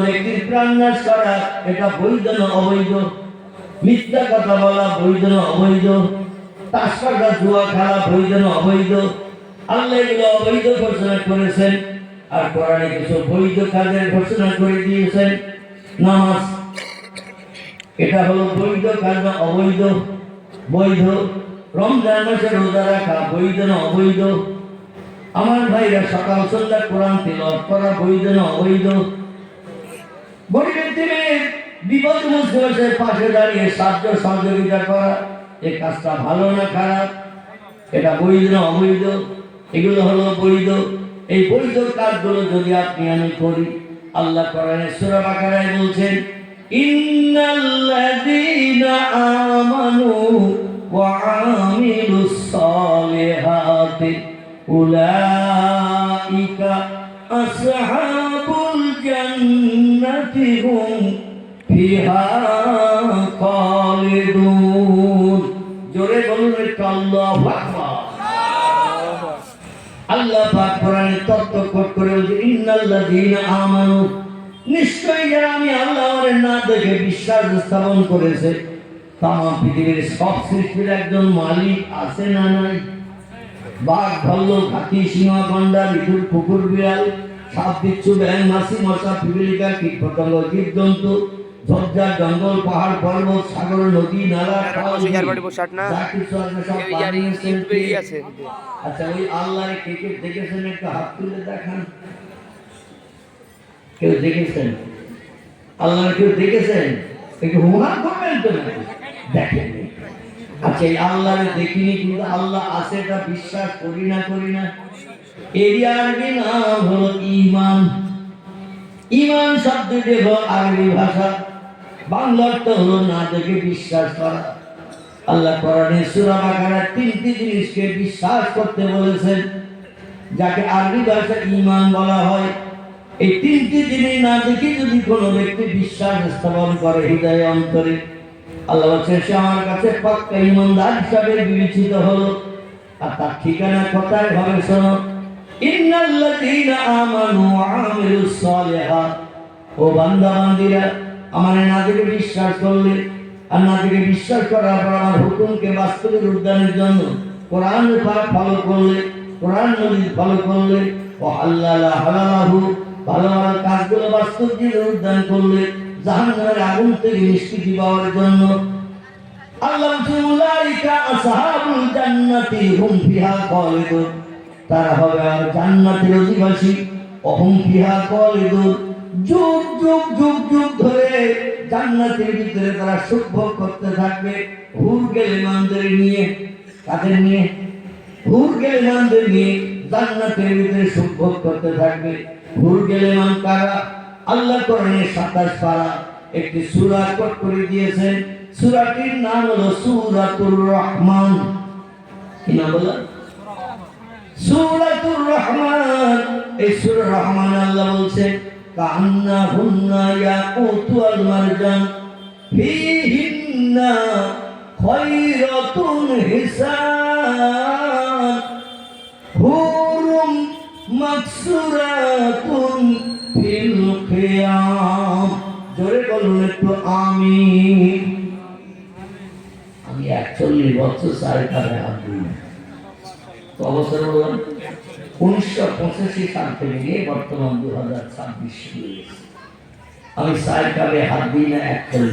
ব্যক্তির প্রাণ নাশ করা এটা বৈধ না অবৈধ? মিথ্যা কথা বলা বৈধ না অবৈধ? তাস কাটা জুয়া খেলা বৈধ না অবৈধ? আল্লাহ এগুলো অবৈধ ঘোষণা করেছেন, আর কোরআনে কিছু বৈধ কাজের ঘোষণা করে দিয়েছেন। নামাজ এটা হলো বৈধ কাজ না অবৈধ? বৈধ। রমজান মাসে রোজা রাখা বৈধ না অবৈধ? আমার ভাইরা সকাল সন্ধ্যা কোরআন তিলাওয়াত করা বৈধ না অবৈধ? গরিবের দিনের বিপদ মুসিবতের পাশে দাঁড়িয়ে সাহায্য সহযোগিতা করা এই কাজটা ভালো না খারাপ? এটা বৈধ না অবৈধ? এগুলো হলো বৈধ। এই বৈধ কাজগুলো যদি আপনি আমি করি, আল্লাহ কোরআনে সূরা বাকারায় বলছেন, ইন্নাল্লাযীনা আমানু ওয়া আমিলুস সালিহাতি উলাইকা আসহাবুল জান্নাতি হুম ফিহা খালিদুন। জোরে বলুন আল্লাহু আকবার। আল্লাহ পাক কোরআনে তত্ত্ব কোট করে বলছে, ইন্নাল্লাযীনা আমানু, নিশ্চয়ই যারা আমি আল্লাহর না দেখে বিশ্বাস স্থাপন করেছে। তামাম পৃথিবীর সব সৃষ্টির একজন মালিক আছে না নাই? বাঘ, ভাল্লুক, হাতি, সিংহ, গন্ডার, ইঁদুর, কুকুর, বিড়াল, সাপ, বিচ্ছু, ব্যাঙ, মাছি, মশা, পিপীলিকা, কীট পতঙ্গ, জীবজন্তু, ঝোপঝাড়, জঙ্গল, পাহাড়, পর্বত, সাগর, নদী, নালা, যা কিছু আছে সব বানিয়েছেন কে? আচ্ছা, ওই আল্লাহর কে কে দেখেছেন? একটা হাত তুলে দেখান। কেউ দেখেছেন? আল্লাহর কেউ দেখেছেন? একটু হুমার করবেন তো নাকি? দেখেননি। আচ্ছা, এই আল্লাহরে দেখিনি কিন্তু আল্লাহ আছে এটা বিশ্বাস করি না করি না? এরই আরবি নাম হলো ঈমান। ঈমান শব্দটি হলো আরবি ভাষা, বাংলা অর্থ হলো না দেখে বিশ্বাস করা। আল্লাহ কোরআনে সূরা বাকারায় তিনটি জিনিসকে বিশ্বাস করতে বলেছেন, যাকে আরবি ভাষায় ঈমান বলা হয়। এই তিনটি জিনিস না দেখে যদি কোনো ব্যক্তি বিশ্বাস স্থাপন করে হৃদয়ে অন্তরে, আল্লাহ বলছেন সে আমার কাছে পাক্কা ঈমানদার হিসাবে বিবেচিত হলো। আর তার ঠিকানা কোথায় হবে শোনো, ইন্নাল্লাযীনা আমানু ওয়া আমিলুস সালিহাত। ও বান্দা বান্দীরা, আমার না দেখে বিশ্বাস করলে, আর না দেখে বিশ্বাস করার পর আমার হুকুমকে বাস্তবে রূপদানের জন্য কোরআন ফলো করলে, কোরআন নবী ফলো করলে, ও হাল্লালা হালালাহু, ভালো ভালো কাজগুলো বাস্তব জীবনে রূপদান করলে, জাহান্নামের আগুন থেকে নিষ্কৃতি পাওয়ার জন্য আল্লাহ উলাইকা আসহাবুল জান্নাতি হুম ফিহা খালিদুন। তারা হবে আর জান্নাতের অধিবাসী। হুম ফিহা খালিদুন, যুগ যুগ যুগ যুগ ধরে জান্নাতের ভিতরে তারা সুখ ভোগ করতে থাকবে। হুর গেলেমানদের নিয়ে, তাদের নিয়ে, হুর গেলেমানদের নিয়ে জান্নাতের ভিতরে সুখ ভোগ করতে থাকবে। হুর গেলেমান কারা? আল্লাহ কোরআনে 27 পারা একটি সূরা কোট করে দিয়েছেন। সূরাটির নাম হলো সূরাতুর রহমান। কি নাম বলে? সূরাতুর রহমান। এই সূরা রহমান আল্লাহ বলছেন, কান্নাহুন্না ইয়াকুতু ওয়াল মারজান ফীহিন্না খায়রাতুন হিসান হুরুম মাকসুরাতুন ফিল খিয়াম। জোরে বলুন একটু আমিন। আমি 41 বছর সাইকারে হাত দিই না। তো অবসর হলাম 1985 সাল থেকে নিয়ে বর্তমান 2026 আমি সাইকারে হাত দিই না 41